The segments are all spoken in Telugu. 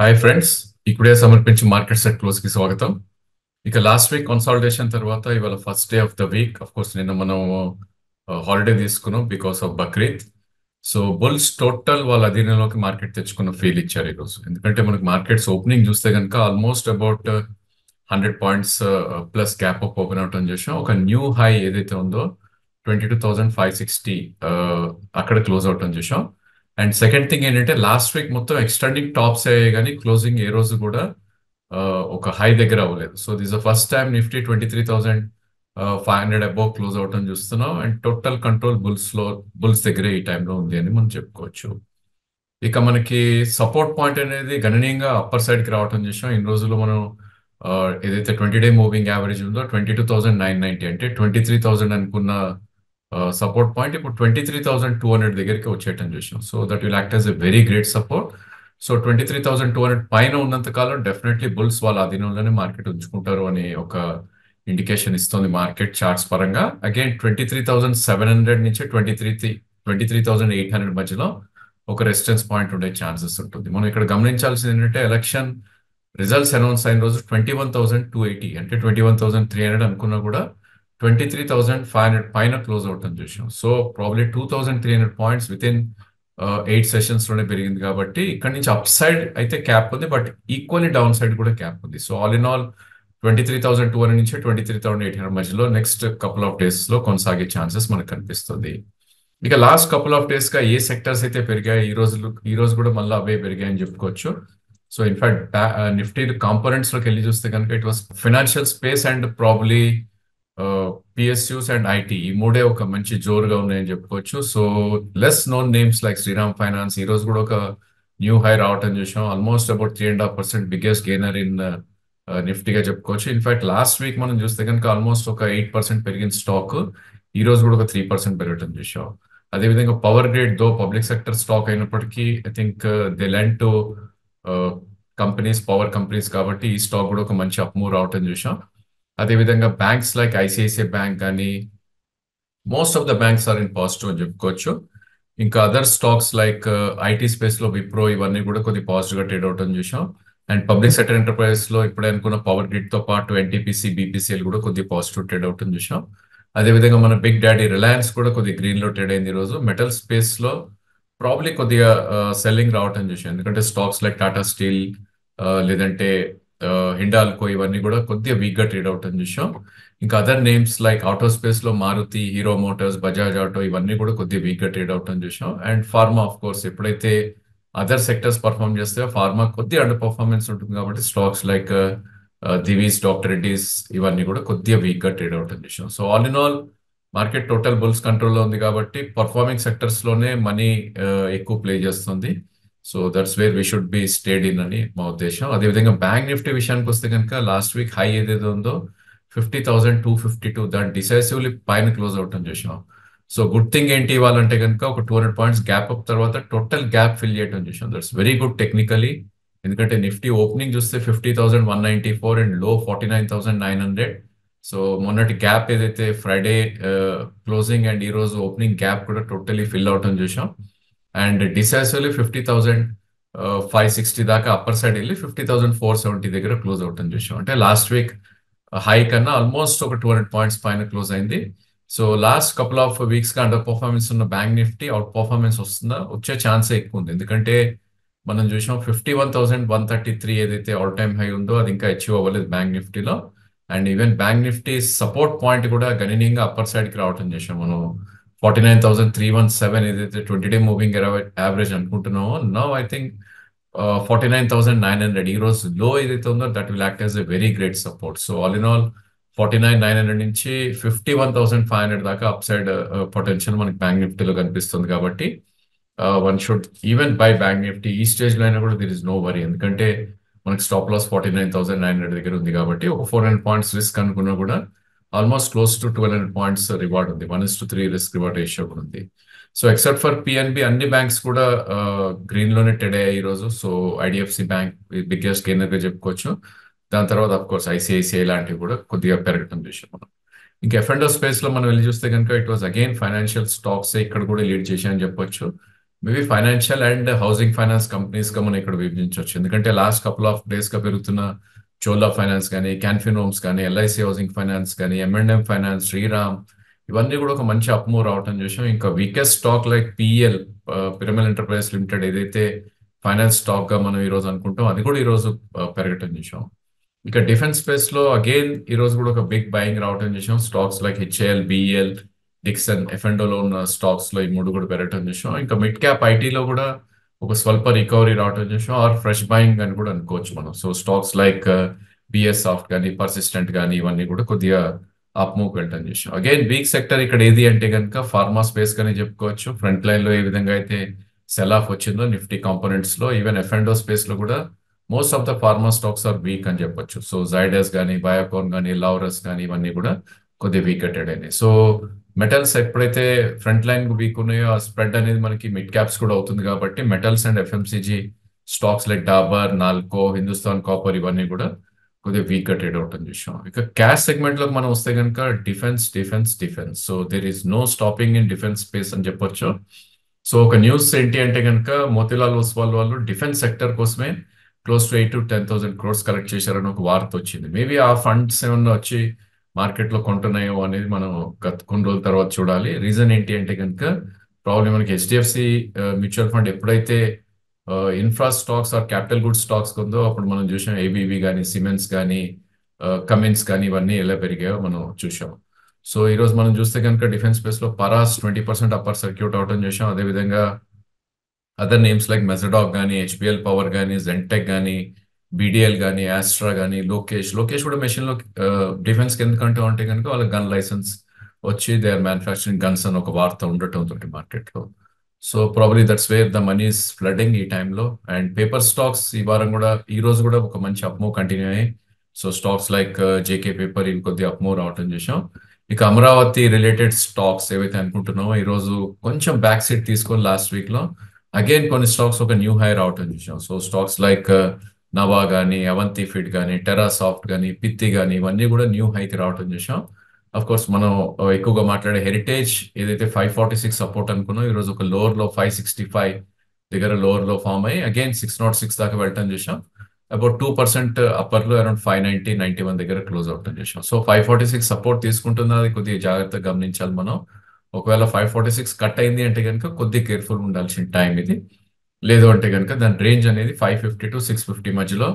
హాయ్ ఫ్రెండ్స్, ఇప్పుడే సమర్పించి మార్కెట్ సెట్ క్లోజ్ కి స్వాగతం. ఇక లాస్ట్ వీక్ కన్సాలిడేషన్ తర్వాత ఇవాళ first day of the week. Of course నిన్న మనం హాలిడే తీసుకున్నాం because of Bakrid. So bulls total వాళ్ళ అధీనంలోకి మార్కెట్ తెచ్చుకున్న ఫీల్ ఇచ్చారు ఈరోజు. ఎందుకంటే మనకు మార్కెట్స్ ఓపెనింగ్ చూస్తే కనుక almost about 100 points plus gap up open అవటం చేసాం. ఒక న్యూ హై ఏదైతే ఉందో 22,560 అక్కడ క్లోజ్ అవటం చేసాం. అండ్ సెకండ్ థింగ్ ఏంటంటే లాస్ట్ వీక్ మొత్తం ఎక్స్టెండింగ్ టాప్స్ అయ్యాయి కానీ క్లోజింగ్ ఏ రోజు కూడా ఒక హై దగ్గర అవ్వలేదు. So this the first time Nifty 23,500 above close అవటం చూస్తున్నాం. అండ్ టోటల్ కంట్రోల్ బుల్స్ దగ్గరే ఈ టైంలో ఉంది అని మనం చెప్పుకోవచ్చు. ఇక మనకి సపోర్ట్ పాయింట్ అనేది గణనీయంగా అప్పర్ సైడ్ కి రావటం చేసాం. ఇన్ని రోజులు మనం ఆ, ఏదైతే 20-డే మూవింగ్ యావరేజ్ ఉందో 22,990 అంటే 23,000 అనుకున్న సపోర్ట్ పాయింట్ ఇప్పుడు 23,200 దగ్గరికి వచ్చేయటం చూసాం. So that will act as a very great support. So 23,200 పైన ఉన్నంత కాలం డెఫినెట్లీ బుల్స్ వాళ్ళ ఆధీనంలోనే మార్కెట్ ఉంచుకుంటారు అని ఒక ఇండికేషన్ ఇస్తుంది మార్కెట్ చార్ట్స్ పరంగా. అగైన్ 23,700 నుంచి 23,800 మధ్యలో ఒక రెసిస్టెన్స్ పాయింట్ ఉండే ఛాన్సెస్ ఉంటుంది. మనం ఇక్కడ గమనించాల్సింది ఏంటంటే ఎలక్షన్ రిజల్ట్స్ అనౌన్స్ అయిన రోజు 21,280 అంటే 21,300 అనుకున్నా కూడా 23,500 పైన క్లోజ్ అవటం చూసాం. So probably 2,300 points with in 8 sessions లోనే పెరిగింది కాబట్టి ఇక్కడ నుంచి అప్ సైడ్ అయితే క్యాప్ ఉంది, బట్ ఈక్వల్లీ డౌన్ సైడ్ కూడా క్యాప్ ఉంది. సో ఆల్ ఇన్ ఆల్ 23,200 నుంచి 23,800 మధ్యలో నెక్స్ట్ కపుల్ ఆఫ్ డేస్ లో కొనసాగే ఛాన్సెస్ మనకు కనిపిస్తుంది. ఇక లాస్ట్ కపుల్ ఆఫ్ డేస్ గా ఏ సెక్టర్స్ అయితే పెరిగాయి, ఈ రోజు కూడా మళ్ళీ అవే పెరిగాయి అని చెప్పుకోవచ్చు. సో ఇన్ఫాక్ట్ నిఫ్టీ కాంపోనెంట్స్ లోకి వెళ్ళి చూస్తే కనుక it was financial space and probably PSUs and IT, ఈ మూడే ఒక మంచి జోరుగా ఉన్నాయని చెప్పుకోవచ్చు. So less known names like Shriram finance ఈ రోజు కూడా ఒక న్యూ హై రావటం చూసాం. Almost about 3.5% biggest gainer in నిఫ్టీగా చెప్పుకోవచ్చు. ఇన్ఫాక్ట్ లాస్ట్ వీక్ మనం చూస్తే కనుక ఆల్మోస్ట్ ఒక 8% పెరిగిన స్టాక్ ఈ రోజు కూడా ఒక 3% పెరగటం చూసాం. అదేవిధంగా పవర్ గ్రిడ్ దో పబ్లిక్ సెక్టర్ స్టాక్ అయినప్పటికీ I think they lend to companies, power companies, కాబట్టి ఈ స్టాక్ కూడా ఒక మంచి అప్మూవ్ రావటం చూసాం. అదేవిధంగా బ్యాంక్స్ లైక్ ఐసిఐసిఐ బ్యాంక్ కానీ most of the banks are in positive అని చెప్పుకోవచ్చు. ఇంకా other stocks like IT space లో విప్రో ఇవన్నీ కూడా కొద్ది పాజిటివ్ గా ట్రేడ్ అవటం చూసాం. అండ్ పబ్లిక్ సెక్టర్ ఎంటర్ప్రైజెస్ లో ఇప్పుడు అనుకున్న పవర్ గ్రిడ్ తో పాటు ఎన్టీపీసీ, బీపీసీఎల్ కూడా కొద్ది పాజిటివ్ ట్రేడ్ అవటం చూసాం. అదేవిధంగా మన బిగ్ డాడీ రిలయన్స్ కూడా కొద్ది గ్రీన్ లో ట్రేడ్ అయింది ఈ రోజు. మెటల్ స్పేస్ లో ప్రాబ్లీ కొద్దిగా సెల్లింగ్ రావటం చూసాం. ఎందుకంటే స్టాక్స్ లైక్ టాటా స్టీల్ లేదంటే హిండాల్కో ఇవన్నీ కూడా కొద్దిగా వీక్ గా ట్రేడ్ అవటం చూసాం. ఇంకా other names like auto space లో Maruti, Hero Motors, Bajaj auto ఇవన్నీ కూడా కొద్దిగా వీక్ గా ట్రేడ్ అవటం చూసాం. అండ్ ఫార్మా ఆఫ్ కోర్స్ ఎప్పుడైతే అదర్ సెక్టర్స్ పర్ఫామ్ చేస్తే ఫార్మా కొద్దిగా అండర్ పర్ఫార్మెన్స్ ఉంటుంది కాబట్టి stocks like Divi's, doctor Reddy's ఇవన్నీ కూడా కొద్దిగా వీక్ గా ట్రేడ్ అవటం చూసాం. So all in all market total bulls కంట్రోల్లో ఉంది కాబట్టి పర్ఫార్మింగ్ సెక్టర్స్ లోనే మనీ ఎక్కువ ప్లే చేస్తుంది. So that's where we should be stayed in అని మా ఉద్దేశం. అదేవిధంగా బ్యాంక్ నిఫ్టీ విషయానికి వస్తే కనుక లాస్ట్ వీక్ హై ఏదైతే ఉందో 50,252 దాని డిసైసివ్లీ పైన క్లోజ్ అవటం చూసాం. సో గుడ్ థింగ్ ఏంటి ఇవ్వాలంటే కనుక ఒక 200 పాయింట్స్ గ్యాప్ అప్ తర్వాత టోటల్ గ్యాప్ ఫిల్ చేయడం చూసాం. That's very good technically. ఎందుకంటే నిఫ్టీ ఓపెనింగ్ చూస్తే 50,194 అండ్ లో 49,900. సో మొన్నటి గ్యాప్ ఏదైతే ఫ్రైడే క్లోజింగ్ అండ్ ఈ రోజు ఓపెనింగ్ గ్యాప్ కూడా టోటలీ ఫిల్ అవటం చూసాం. అండ్ డిసైసివ్లీ 50,560 దాకా అప్పర్ సైడ్ వెళ్ళి 50,470 దగ్గర క్లోజ్ అవటం చూసాం. అంటే లాస్ట్ వీక్ హై కన్నా ఆల్మోస్ట్ ఒక 200 పాయింట్స్ పైన క్లోజ్ అయింది. So last couple of weeks గా అండర్ పర్ఫార్మెన్స్ ఉన్న బ్యాంక్ నిఫ్టీ అవుట్ పర్ఫార్మెన్స్ వస్తుందా, వచ్చే ఛాన్సే ఎక్కువ ఉంది. ఎందుకంటే మనం చూసాం 51,133 ఏదైతే ఆల్ టైమ్ హై ఉందో అది ఇంకా అచీవ్ అవ్వలేదు బ్యాంక్ నిఫ్టీలో. And even bank Nifty support point కూడా గణనీయంగా అప్పర్ సైడ్ కి రావటం చేసాం. మనం 49,317 ఏదైతే 20-డే మూవింగ్ యావరేజ్ అనుకుంటున్నామో నౌ ఐ థింక్ 49,900 ఈ రోజు లో ఏదైతే ఉందో that will act as a very great support. So all in all 49,900 నుంచి 51,500 దాకా అప్ సైడ్ పొటెన్షియల్ మనకి బ్యాంక్ నిఫ్టీలో కనిపిస్తుంది. కాబట్టి one should even by bank Nifty ఈ స్టేజ్ లో అయినా కూడా దిర్ ఇస్ నో వరీ. ఎందుకంటే మనకి స్టాప్ లాస్ 49,900 దగ్గర ఉంది కాబట్టి ఒక 400 పాయింట్స్ రిస్క్ అనుకున్నా కూడా almost close to 1,200 points reward ఉంది. 1:3 రిస్క్ రివార్డ్ రేషియో కూడా ఉంది. సో ఎక్సెప్ట్ ఫర్ పిఎన్బి అన్ని బ్యాంక్స్ కూడా గ్రీన్ లోనే ట్రేడ్ అయ్యాయి ఈ రోజు. So IDFC bank biggest gainer గా చెప్పుకోవచ్చు. దాని తర్వాత అఫ్ కోర్స్ ఐసిఐసిఐ లాంటివి కూడా కొద్దిగా పెరగటం చూసాం మనం. ఇంకా ఎఫ్ అండ్ స్పేస్ లో మనం వెళ్ళి చూస్తే కనుక it was again financial stocks ఇక్కడ కూడా లీడ్ చేశాయని చెప్పొచ్చు. Maybe financial and housing finance companies గా మనం ఇక్కడ విభజించవచ్చు. ఎందుకంటే లాస్ట్ కపుల్ ఆఫ్ డేస్ గా పెరుగుతున్న చోలా ఫైనాన్స్ కానీ, క్యాన్ఫిన్ హోమ్స్ కానీ, ఎల్ఐసి హౌసింగ్ ఫైనాన్స్ కానీ, ఎంఎండ్ఎం ఫైనాన్స్, శ్రీరామ్, ఇవన్నీ కూడా ఒక మంచి అప్ మూవ్ రావటం చూసాం. ఇంకా weakest stock like PL, Piramal enterprise limited, ఏదైతే ఫైనాన్స్ స్టాక్ గా మనం ఈ రోజు అనుకుంటాం, అది కూడా ఈ రోజు పెరగటం చూసాం. ఇక డిఫెన్స్ స్పేస్ లో అగైన్ ఈ రోజు కూడా ఒక బిగ్ బయింగ్ రావటం చూసాం. Stocks like HAL, BEL, Dixon, ఎఫ్ఎండోలో ఉన్న స్టాక్స్ లో ఈ మూడు కూడా పెరగటం చూసాం. ఇంకా మిడ్ క్యాప్ ఐటీలో కూడా ఒక స్వల్ప రికవరీ రావటం చూసాం, ఆర్ ఫ్రెష్ బయింగ్ అని కూడా అనుకోవచ్చు మనం. So stocks like BS soft కానీ, పర్సిస్టెంట్ కానీ, ఇవన్నీ కూడా కొద్దిగా అప్ మూవ్ వెళ్ళటం చూసాం. అగైన్ వీక్ సెక్టర్ ఇక్కడ ఏది అంటే కనుక ఫార్మా స్పేస్ కానీ చెప్పుకోవచ్చు. ఫ్రంట్ లైన్ లో ఏ విధంగా అయితే సెల్ ఆఫ్ వచ్చిందో నిఫ్టీ కాంపోనెంట్స్ లో, ఈవెన్ ఎఫ్ఎండో స్పేస్ లో కూడా most of the pharma stocks are weak అని చెప్పొచ్చు. సో జైడస్ కానీ, బయోకాన్ కానీ, లౌరస్ కానీ, ఇవన్నీ కూడా కొద్దిగా వీక్ అటెడ్ అయినాయి. సో మెటల్స్ ఎప్పుడైతే ఫ్రంట్ లైన్ వీక్ ఉన్నాయో ఆ స్ప్రెడ్ అనేది మనకి మిడ్ క్యాప్స్ కూడా అవుతుంది కాబట్టి metals and FMCG stocks like Dabur, NALCO, Hindustan copper, ఇవన్నీ కూడా కొద్దిగా వీక్ ట్రేడ్ అవుట్ అని చూసాం. ఇక క్యాష్ సెగ్మెంట్ లోకి మనం వస్తే కనుక defence defence defence, so there is no stopping in defence space అని చెప్పొచ్చు. సో ఒక న్యూస్ ఏంటి అంటే కనుక మోతీలాల్ ఓస్వాల్ వాళ్ళు డిఫెన్స్ సెక్టర్ కోసమే close to 8 to 10,000 crores collect చేశారని ఒక వార్త వచ్చింది. మేబీ ఆ ఫండ్స్ ఏమన్నా వచ్చి మార్కెట్ లో కొంటున్నాయో అనేది మనం గత కొన్ని రోజుల తర్వాత చూడాలి. రీజన్ ఏంటి అంటే కనుక ప్రాబ్లం మనకి హెచ్డిఎఫ్సి మ్యూచువల్ ఫండ్ ఎప్పుడైతే infra stocks are capital good stocks ఉందో అప్పుడు మనం చూసాం ఏబీబీ కానీ, సిమెంట్స్ కానీ, కమిన్స్ కానీ, ఇవన్నీ ఎలా పెరిగాయో మనం చూసాం. సో ఈ రోజు మనం చూస్తే కనుక డిఫెన్స్ స్పేస్ లో పరాస్ 20% అప్పర్ సర్క్యూట్ అవటం చూసాం. అదేవిధంగా అదర్ నేమ్స్ లైక్ మెజడాక్ కానీ, హెచ్పిఎల్ పవర్ కానీ, జెంటెక్ కానీ, బీడిఎల్ కానీ, ఆస్ట్రా కానీ, లోకేష్ కూడా మెషిన్ లో డిఫెన్స్ కి ఎందుకంటే ఉంటే కనుక వాళ్ళ గన్ లైసెన్స్ వచ్చి దే ఆర్ మ్యానుఫ్యాక్చరింగ్ గన్స్ అని ఒక వార్త ఉండటం తోటి మార్కెట్ లో. So probably that's where the money is flooding ఈ టైంలో. అండ్ పేపర్ స్టాక్స్ ఈ వారం కూడా, ఈ రోజు కూడా ఒక మంచి అప్మూవ్ కంటిన్యూ అయ్యాయి. So stocks like JK paper ఇవి కొద్దిగా అప్మూవ్ రావటం చూసాం. ఇక అమరావతి రిలేటెడ్ స్టాక్స్ ఏవైతే అనుకుంటున్నామో ఈ రోజు కొంచెం బ్యాక్ సీట్ తీసుకొని లాస్ట్ వీక్ లో అగైన్ కొన్ని స్టాక్స్ ఒక న్యూ హై రావటం చూసాం. సో స్టాక్స్ లైక్ నవా కానీ, అవంతి ఫిట్ కానీ, టెరా సాఫ్ట్ కానీ, పిత్తి కానీ, ఇవన్నీ కూడా న్యూ హైకి రావటం చూసాం. అఫ్ కోర్స్ మనం ఎక్కువగా మాట్లాడే హెరిటేజ్ ఏదైతే 546 సపోర్ట్ అనుకున్నాం, ఈ రోజు ఒక లోవర్ లో 565 దగ్గర లోవర్ లో ఫామ్ అయ్యి అగైన్ 606 దాకా వెళ్ళటం చూసాం. అబౌట్ 2% అప్పర్ లో అరౌండ్ 590-91 దగ్గర క్లోజ్ అవటం చేసాం. సో 546 సపోర్ట్ తీసుకుంటున్నది, అది కొద్దిగా జాగ్రత్తగా గమనించాలి మనం. ఒకవేళ 546 కట్ అయింది అంటే కనుక కొద్దిగా కేర్ఫుల్ ఉండాల్సిన టైం ఇది. లేదు అంటే కనుక దాని రేంజ్ అనేది 550-650 మధ్యలో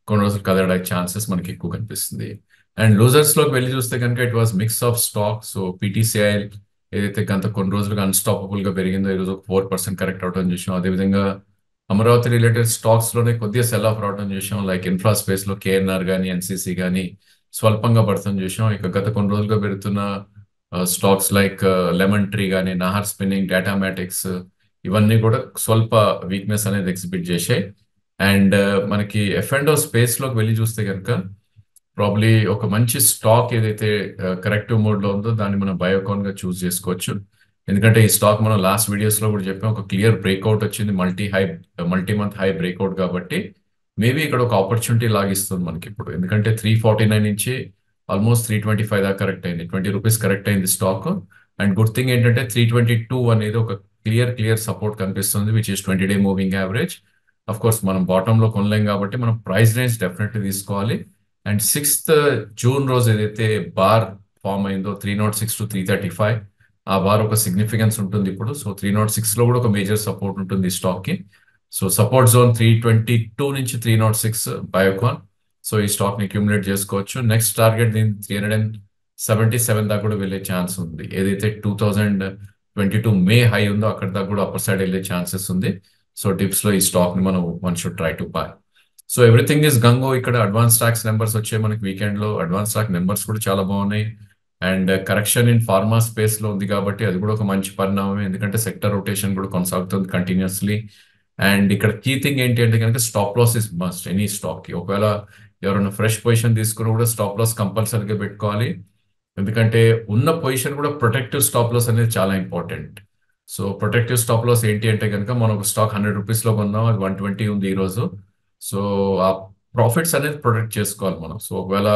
కొన్ని రోజులు కదలడానికి ఛాన్సెస్ మనకి ఎక్కువ కనిపిస్తుంది. అండ్ లూజర్స్ లోకి వెళ్ళి చూస్తే కనుక it was mix of stock. So PTCI ఏదైతే గత కొన్ని రోజులుగా అన్స్టాపబుల్ గా పెరిగిందో ఈ రోజు ఒక 4% కరెక్ట్ అవటం చూసాం. అదేవిధంగా అమరావతి రిలేటెడ్ స్టాక్స్ లోనే కొద్దిగా సెల్ ఆఫ్ రావడం చూసాం. లైక్ ఇన్ఫ్రా స్పేస్ లో కేఎన్ఆర్ కానీ, ఎన్సీసీ కానీ స్వల్పంగా పడతాం చూసాం. ఇక గత కొన్ని రోజులుగా పెరుగుతున్న స్టాక్స్ లైక్ లెమన్ ట్రీ కానీ, నాహర్ స్పిన్నింగ్, డేటామాటిక్స్, ఇవన్నీ కూడా స్వల్ప వీక్నెస్ అనేది ఎగ్జిబిట్ చేశాయి. అండ్ మనకి ఎఫ్ఎండో స్పేస్ లోకి వెళ్ళి చూస్తే కనుక ప్రాబ్లీ ఒక మంచి స్టాక్ ఏదైతే కరెక్టివ్ మోడ్ లో ఉందో దాన్ని మనం బయోకాన్ గా చూస్ చేసుకోవచ్చు. ఎందుకంటే ఈ స్టాక్ మనం లాస్ట్ వీడియోస్ లో కూడా చెప్పాం, ఒక క్లియర్ బ్రేక్అవుట్ వచ్చింది, మల్టీ మంత్ హై బ్రేక్అవుట్ కాబట్టి మేబీ ఇక్కడ ఒక ఆపర్చునిటీ లాగిస్తుంది మనకి ఇప్పుడు. ఎందుకంటే 349 నుంచి ఆల్మోస్ట్ 325 దాకా కరెక్ట్ అయింది, 20 రూపీస్ కరెక్ట్ అయింది స్టాక్. అండ్ గుడ్ థింగ్ ఏంటంటే 322 అనేది ఒక క్లియర్ సపోర్ట్ కనిపిస్తుంది, which is 20-day moving average. Of course మనం బాటమ్ లో కొనలేం కాబట్టి మనం ప్రైస్ రేంజ్ డెఫినెట్లీ తీసుకోవాలి. అండ్ 6th జూన్ రోజు ఏదైతే బార్ ఫామ్ అయిందో 306-335, ఆ బార్ ఒక సిగ్నిఫికెన్స్ ఉంటుంది ఇప్పుడు. సో 306 లో కూడా ఒక మేజర్ సపోర్ట్ ఉంటుంది ఈ స్టాక్ కి. సో సపోర్ట్ జోన్ 322 నుంచి 306 బయోకాన్. సో ఈ స్టాక్ ని అక్యూములేట్ చేసుకోవచ్చు. నెక్స్ట్ టార్గెట్ దీని 377 దాకా కూడా వెళ్ళే ఛాన్స్ ఉంది. ఏదైతే 2022 మే హై ఉందో అక్కడ దాకా కూడా అప్పర్ సైడ్ వెళ్ళే ఛాన్సెస్ ఉంది. సో డిప్స్ లో ఈ స్టాక్ ని మనం one should try to buy. So everything is gungho. ఇక్కడ అడ్వాన్స్ ట్రాక్స్ నెంబర్స్ వచ్చాయి మనకి వీకెండ్ లో. అడ్వాన్స్ ట్రాక్ నెంబర్స్ కూడా చాలా బాగున్నాయి. And correction in pharma space లో ఉంది కాబట్టి అది కూడా ఒక మంచి పరిణామం, ఎందుకంటే సెక్టర్ రొటేషన్ కూడా కొనసాగుతుంది కంటిన్యూస్లీ. అండ్ ఇక్కడ కీ థింగ్ ఏంటి అంటే కనుక stop loss is must any stock కి. ఒకవేళ ఎవరైనా ఫ్రెష్ పొజిషన్ తీసుకుని కూడా స్టాప్ లాస్ కంపల్సరీగా పెట్టుకోవాలి, ఎందుకంటే ఉన్న పొజిషన్ కూడా ప్రొటెక్టివ్ స్టాప్ లాస్ అనేది చాలా important. So protective stop loss ఏంటి అంటే కనుక మనం ఒక స్టాక్ 100 రూపీస్ లో కొన్నాం, అది 120 ఉంది ఈ రోజు. సో ఆ ప్రాఫిట్స్ అనేది ప్రొటెక్ట్ చేసుకోవాలి మనం. సో ఒకవేళ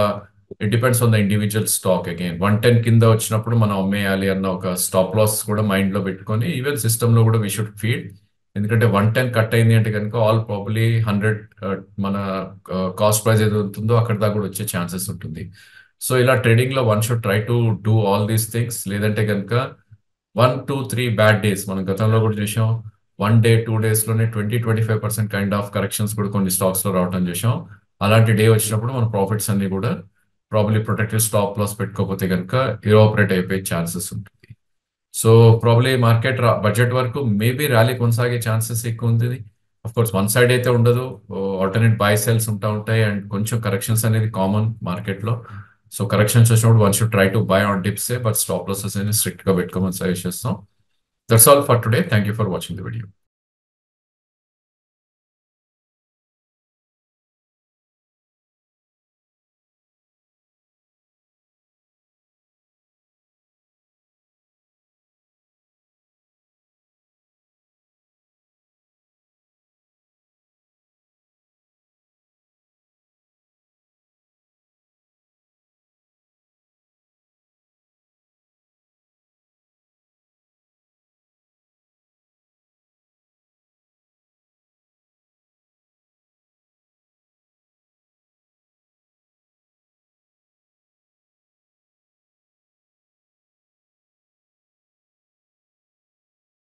it depends on the individual stock. Again 110 కింద వచ్చినప్పుడు మనం అమ్మేయాలి అన్న ఒక స్టాప్ లాస్ కూడా మైండ్ లో పెట్టుకొని ఈవెన్ సిస్టమ్ లో కూడా వీ షుడ్ ఫీడ్. ఎందుకంటే 110 కట్ అయింది అంటే కనుక ఆల్ ప్రాబ్లీ 100 మన కాస్ట్ ప్రైస్ ఏదో ఉంటుందో అక్కడ దాకా కూడా వచ్చే ఛాన్సెస్ ఉంటుంది. సో ఇలా ట్రేడింగ్ లో one should try to do all these things. లేదంటే కనుక 1 2 3 బ్యాడ్ డేస్ మనం గతంలో కూడా చూసాం. 1 డే 2 డేస్ లోనే 20-25% కైండ్ ఆఫ్ కరెక్షన్స్ కూడా కొన్ని స్టాక్స్ లో రావడం చూసాం. అలాంటి డే వచ్చినప్పుడు మన ప్రాఫిట్స్ అన్ని కూడా ప్రాబ్లీ ప్రొటెక్టెడ్ స్టాప్ లాస్ పెట్టుకోకపోతే కనుక ఇవాపరేట్ అయిపోయే ఛాన్సెస్ ఉంటుంది. సో ప్రాబ్లీ మార్కెట్ బడ్జెట్ వరకు మేబీ ర్యాలీ కొనసాగే ఛాన్సెస్ ఎక్కువ ఉంది. అఫ్ కోర్స్ వన్ సైడ్ అయితే ఉండదు. ఆల్టర్నేట్ బై సెల్స్ ఉంటాయి అండ్ కొంచెం కరెక్షన్స్ అనేది కామన్ మార్కెట్ లో. సో కరెక్షన్స్ వచ్చినప్పుడు one should try to by on dips, but stop losses అనేది స్ట్రిక్ట్ గా పెట్టుకోమని సజెస్ట్ చేస్తాం. That's all for today. Thank you for watching the video.